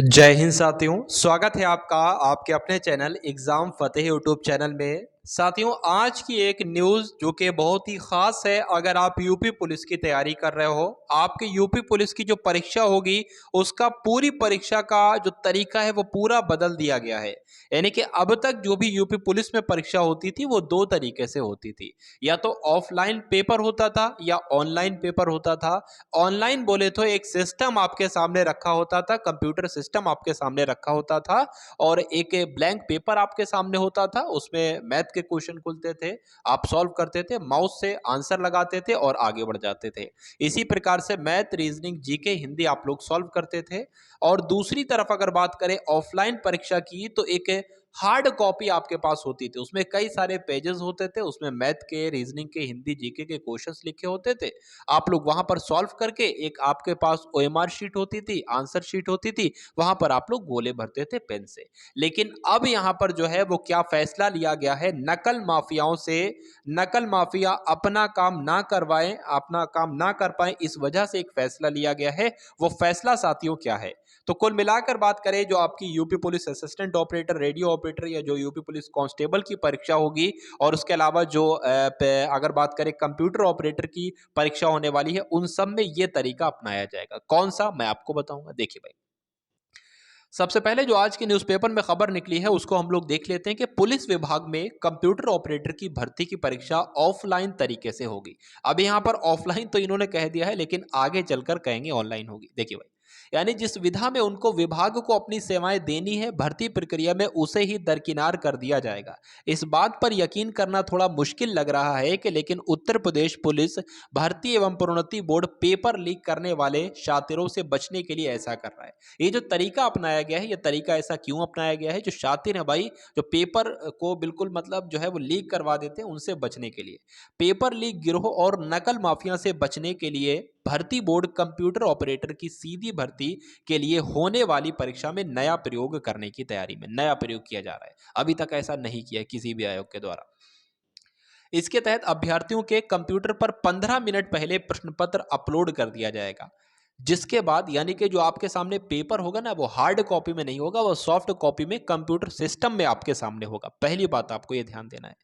जय हिंद साथियों, स्वागत है आपका आपके अपने चैनल एग्जाम फतेह यूट्यूब चैनल में। साथियों, आज की एक न्यूज़ जो कि बहुत ही खास है। अगर आप यूपी पुलिस की तैयारी कर रहे हो, आपके यूपी पुलिस की जो परीक्षा होगी उसका पूरी परीक्षा का जो तरीका है वो पूरा बदल दिया गया है। यानी कि अब तक जो भी यूपी पुलिस में परीक्षा होती थी वो दो तरीके से होती थी, या तो ऑफलाइन पेपर होता था या ऑनलाइन पेपर होता था। ऑनलाइन बोले तो एक सिस्टम आपके सामने रखा होता था, कंप्यूटर सिस्टम आपके सामने रखा होता था और एक ब्लैंक पेपर आपके सामने होता था। उसमें मैथ के क्वेश्चन खुलते थे, आप सॉल्व करते थे, माउस से आंसर लगाते थे और आगे बढ़ जाते थे। इसी प्रकार से मैथ, रीजनिंग, जीके, हिंदी आप लोग सॉल्व करते थे। और दूसरी तरफ अगर बात करें ऑफलाइन परीक्षा की, तो एक हार्ड कॉपी आपके पास होती थी। उसमें कई सारे पेजेस होते थे, उसमें मैथ के, रीजनिंग के, हिंदी, जीके के क्वेश्चंस लिखे होते थे। आप लोग वहां पर सॉल्व करके, एक आपके पास ओएमआर शीट होती थी, आंसर शीट होती थी, वहां पर आप लोग गोले भरते थे पेन से। लेकिन अब यहां पर जो है वो क्या फैसला लिया गया है, नकल माफियाओं से, नकल माफिया अपना काम ना करवाएं, अपना काम ना कर पाए, इस वजह से एक फैसला लिया गया है। वो फैसला साथियों क्या है? तो कुल मिलाकर बात करें, जो आपकी UP police assistant operator, radio operator या जो यूपी पुलिस कांस्टेबल की परीक्षा होगी, और उसके अलावा जो अगर बात करें कंप्यूटर ऑपरेटर की परीक्षा होने वाली है, उन सब में यह तरीका अपनाया जाएगा। कौन सा, मैं आपको बताऊंगा। देखिए भाई, सबसे पहले जो आज के न्यूज़पेपर में खबर निकली है उसको हम लोग देख लेते हैं कि पुलिस विभाग में कंप्यूटर ऑपरेटर की भर्ती की परीक्षा ऑफलाइन तरीके से होगी। अब यहां पर ऑफलाइन तो इन्होंने कह दिया है, लेकिन आगे चलकर कहेंगे ऑनलाइन होगी। देखिए भाई, यानी जिस विधा में उनको विभाग को अपनी सेवाएं देनी है, भर्ती प्रक्रिया में उसे ही दरकिनार कर दिया जाएगा। इस बात पर यकीन करना थोड़ा मुश्किल लग रहा है कि लेकिन उत्तर प्रदेश पुलिस भर्ती एवं प्रोन्नति बोर्ड पेपर लीक करने वाले शातिरों से बचने के लिए ऐसा कर रहा है। ये जो तरीका अपनाया गया है, ये तरीका ऐसा क्यों अपनाया गया है? जो शातिर है भाई, जो पेपर को बिल्कुल मतलब जो है वो लीक करवा देते हैं, उनसे बचने के लिए, पेपर लीक गिरोह और नकल माफिया से बचने के लिए भर्ती बोर्ड कंप्यूटर ऑपरेटर की सीधी भर्ती के लिए होने वाली परीक्षा में नया प्रयोग करने की तैयारी में, नया प्रयोग किया जा रहा है। अभी तक ऐसा नहीं किया है किसी भी आयोग के द्वारा। इसके तहत अभ्यर्थियों के कंप्यूटर पर 15 मिनट पहले प्रश्न पत्र अपलोड कर दिया जाएगा, जिसके बाद यानी कि जो आपके सामने पेपर होगा ना, वो हार्ड कॉपी में नहीं होगा, वो सॉफ्ट कॉपी में कंप्यूटर सिस्टम में आपके सामने होगा। पहली बात आपको ये ध्यान देना है।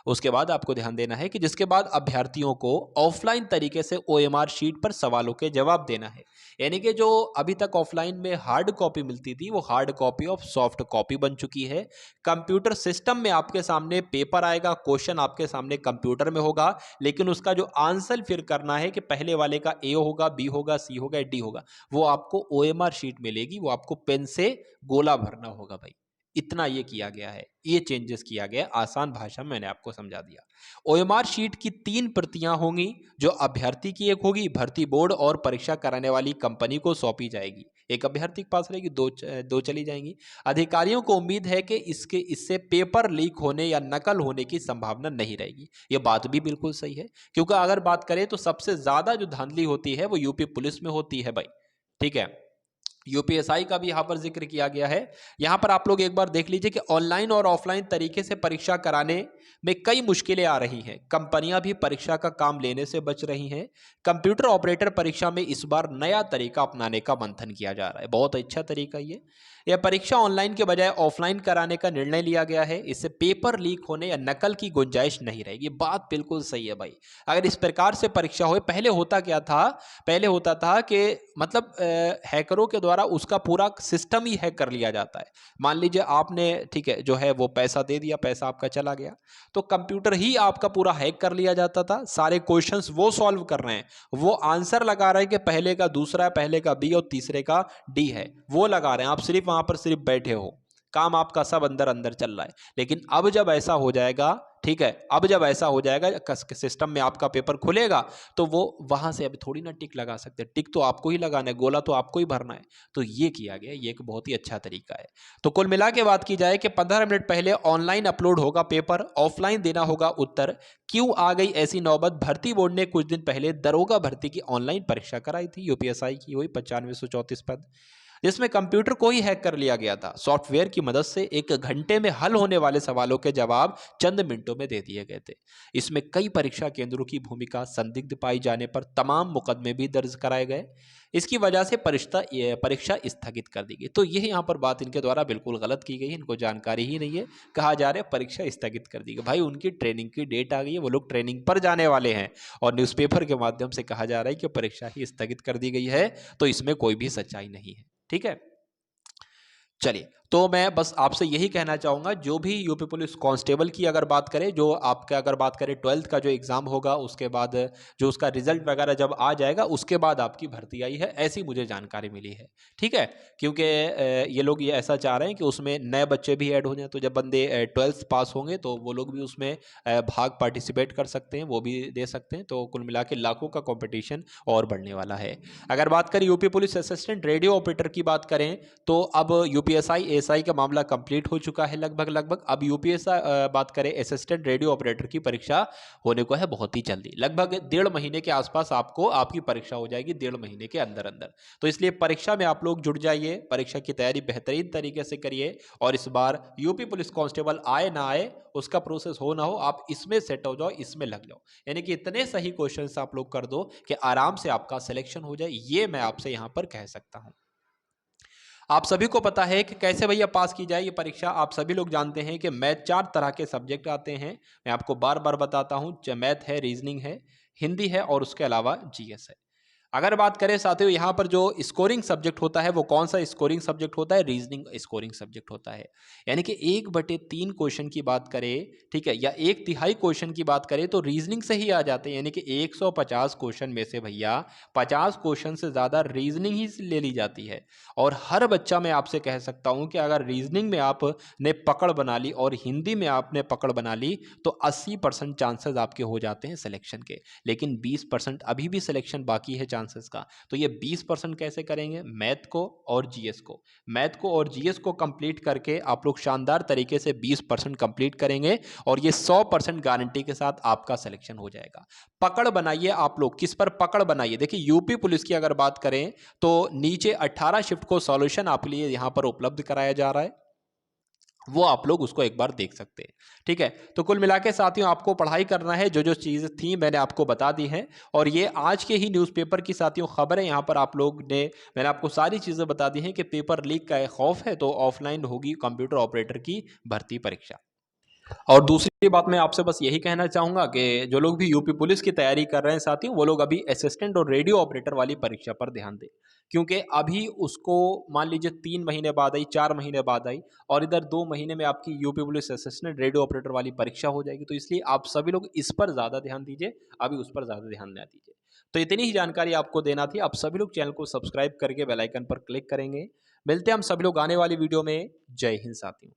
उसके बाद आपको ध्यान देना है कि जिसके बाद अभ्यर्थियों को ऑफलाइन तरीके से ओएमआर शीट पर सवालों के जवाब देना है। यानी कि जो अभी तक ऑफलाइन में हार्ड कॉपी मिलती थी, वो hard copy of soft copy बन चुकी है। कंप्यूटर सिस्टम में आपके सामने पेपर आएगा, क्वेश्चन आपके सामने कंप्यूटर में होगा, लेकिन उसका जो आंसर फिर करना है कि पहले वाले का ए होगा, बी होगा, सी होगा, डी होगा, वो आपको ओएमआर शीट मिलेगी, वो आपको पेन से गोला भरना होगा भाई। इतना ये किया गया है, ये चेंजेस किया गया है। आसान भाषा में मैंने आपको समझा दिया। ओएमआर शीट की 3 प्रतियां होंगी, जो अभ्यर्थी की एक होगी, भर्ती बोर्ड और परीक्षा कराने वाली कंपनी को सौंपी जाएगी। एक अभ्यर्थी के पास रहेगी, दो चली जाएंगी। अधिकारियों को उम्मीद है कि इससे पेपर लीक होने या नकल होने की संभावना नहीं रहेगी। ये बात भी बिल्कुल सही है, क्योंकि अगर बात करें तो सबसे ज्यादा जो धांधली होती है वो यूपी पुलिस में होती है भाई। ठीक है, यूपीएसआई का भी यहाँ पर जिक्र किया गया है। यहाँ पर आप लोग एक बार देख लीजिए कि ऑनलाइन और ऑफलाइन तरीके से परीक्षा कराने में कई मुश्किलें आ रही हैं। कंपनियां भी परीक्षा का काम लेने से बच रही हैं। कंप्यूटर ऑपरेटर परीक्षा में इस बार नया तरीका अपनाने का मंथन किया जा रहा है। बहुत अच्छा तरीका ये। यह परीक्षा ऑनलाइन के बजाय ऑफलाइन कराने का निर्णय लिया गया है। इससे पेपर लीक होने या नकल की गुंजाइश नहीं रहेगी। बात बिल्कुल सही है भाई। अगर इस प्रकार से परीक्षा हो, पहले होता क्या था, पहले होता था कि मतलब हैकरों के द्वारा उसका पूरा सिस्टम ही हैक कर लिया जाता है। मान लीजिए आपने, ठीक है, जो है वो पैसा दे दिया, पैसा आपका चला गया, तो कंप्यूटर ही आपका पूरा हैक कर लिया जाता था। सारे क्वेश्चंस वो सॉल्व कर रहे हैं, वो आंसर लगा रहे हैं कि पहले का दूसरा है, पहले का बी और तीसरे का डी है, वो लगा रहे हैं। आप सिर्फ वहां पर सिर्फ बैठे हो, काम आपका सब अंदर अंदर चल रहा है। लेकिन अब जब ऐसा हो जाएगा, ठीक है, अब जब ऐसा हो जाएगा, सिस्टम में आपका पेपर खुलेगा, तो वो वहां से अब थोड़ी ना टिक लगा सकते। टिक तो आपको ही लगाना है, गोला तो आपको ही भरना है। तो ये किया गया, ये एक बहुत ही अच्छा तरीका है। तो कुल मिला के बात की जाए कि 15 मिनट पहले ऑनलाइन अपलोड होगा पेपर, ऑफलाइन देना होगा उत्तर। क्यों आ गई ऐसी नौबत? भर्ती बोर्ड ने कुछ दिन पहले दरोगा भर्ती की ऑनलाइन परीक्षा कराई थी, यूपीएसआई की हुई 9534 पद। जिसमें कंप्यूटर को ही हैक कर लिया गया था। सॉफ्टवेयर की मदद से 1 घंटे में हल होने वाले सवालों के जवाब चंद मिनटों में दे दिए गए थे। इसमें कई परीक्षा केंद्रों की भूमिका संदिग्ध पाई जाने पर तमाम मुकदमे भी दर्ज कराए गए। इसकी वजह से परीक्षा स्थगित कर दी गई। तो ये यहाँ पर बात इनके द्वारा बिल्कुल गलत की गई है, इनको जानकारी ही नहीं है। कहा जा रहा है परीक्षा स्थगित कर दी गई। भाई उनकी ट्रेनिंग की डेट आ गई है, वो लोग ट्रेनिंग पर जाने वाले हैं और न्यूज़पेपर के माध्यम से कहा जा रहा है कि परीक्षा ही स्थगित कर दी गई है। तो इसमें कोई भी सच्चाई नहीं है। ठीक है, चलिए, तो मैं बस आपसे यही कहना चाहूँगा, जो भी यूपी पुलिस कांस्टेबल की अगर बात करें, जो आपका अगर बात करें 12th का जो एग्ज़ाम होगा, उसके बाद जो उसका रिजल्ट वगैरह जब आ जाएगा, उसके बाद आपकी भर्ती आई है, ऐसी मुझे जानकारी मिली है। ठीक है, क्योंकि ये लोग ये ऐसा चाह रहे हैं कि उसमें नए बच्चे भी ऐड हो जाएं, तो जब बंदे 12th पास होंगे तो वो लोग भी उसमें भाग पार्टिसिपेट कर सकते हैं, वो भी दे सकते हैं। तो कुल मिला के लाखों का कॉम्पिटिशन और बढ़ने वाला है। अगर बात करें UP police assistant radio operator की बात करें, तो अब यूपीएसआई एएसआई का मामला कंप्लीट हो चुका है लगभग। अब यूपीएसआई बात करें असिस्टेंट रेडियो ऑपरेटर की परीक्षा होने को है बहुत ही जल्दी, लगभग 1.5 महीने के आसपास आपको आपकी परीक्षा हो जाएगी, 1.5 महीने के अंदर अंदर। तो इसलिए परीक्षा में आप लोग जुट जाइए, परीक्षा की तैयारी बेहतरीन तरीके से करिए और इस बार यूपी पुलिस कांस्टेबल आए ना आए, उसका प्रोसेस हो ना हो, आप इसमें सेट हो जाओ, इसमें लग जाओ। यानी कि इतने सही क्वेश्चंस आप लोग कर दो कि आराम से आपका सिलेक्शन हो जाए, ये मैं आपसे यहां पर कह सकता हूं। आप सभी को पता है कि कैसे भैया पास की जाए ये परीक्षा। आप सभी लोग जानते हैं कि मैथ 4 तरह के सब्जेक्ट आते हैं। मैं आपको बार बार बताता हूं, मैथ है, रीजनिंग है, हिंदी है और उसके अलावा जीएस है। अगर बात करें साथियों, यहाँ पर जो स्कोरिंग सब्जेक्ट होता है वो कौन सा स्कोरिंग सब्जेक्ट होता है? रीजनिंग स्कोरिंग सब्जेक्ट होता है। यानी कि 1/3 क्वेश्चन की बात करें, ठीक है, या 1/3 क्वेश्चन की बात करें तो रीजनिंग से ही आ जाते हैं। यानी कि 150 क्वेश्चन में से भैया 50 क्वेश्चन से ज़्यादा रीजनिंग ही ले ली जाती है। और हर बच्चा, मैं आपसे कह सकता हूँ कि अगर रीजनिंग में आपने पकड़ बना ली और हिंदी में आपने पकड़ बना ली तो 80% चांसेस आपके हो जाते हैं सिलेक्शन के। लेकिन 20% अभी भी सिलेक्शन बाकी है चांसेस का। तो ये 20% कैसे करेंगे? मैथ को और जीएस को, मैथ को और जीएस को कंप्लीट करके आप लोग शानदार तरीके से 20% कंप्लीट करेंगे और ये 100% गारंटी के साथ आपका सिलेक्शन हो जाएगा। पकड़ बनाइए आप लोग, किस पर पकड़ बनाइए? देखिए यूपी पुलिस की अगर बात करें तो नीचे 18 शिफ्ट को सॉल्यूशन आपके लिए यहां पर उपलब्ध कराया जा रहा है, वो आप लोग उसको एक बार देख सकते हैं। ठीक है, तो कुल मिला के साथियों आपको पढ़ाई करना है, जो जो चीज़ें थी मैंने आपको बता दी हैं और ये आज के ही न्यूज़पेपर की साथियों खबर है। यहाँ पर आप लोग ने, मैंने आपको सारी चीज़ें बता दी हैं कि पेपर लीक का एक खौफ है तो ऑफलाइन होगी कंप्यूटर ऑपरेटर की भर्ती परीक्षा। और दूसरी बात मैं आपसे बस यही कहना चाहूँगा कि जो लोग भी यूपी पुलिस की तैयारी कर रहे हैं साथियों, वो लोग अभी असिस्टेंट और रेडियो ऑपरेटर वाली परीक्षा पर ध्यान दें। क्योंकि अभी उसको मान लीजिए 3 महीने बाद आई, 4 महीने बाद आई और इधर 2 महीने में आपकी UP police assistant radio operator वाली परीक्षा हो जाएगी। तो इसलिए आप सभी लोग इस पर ज़्यादा ध्यान दीजिए, अभी उस पर ज़्यादा ध्यान ना दीजिए। तो इतनी ही जानकारी आपको देना थी। आप सभी लोग चैनल को सब्सक्राइब करके बेल आइकन पर क्लिक करेंगे। मिलते हैं हम सभी लोग आने वाली वीडियो में। जय हिंद साथियों।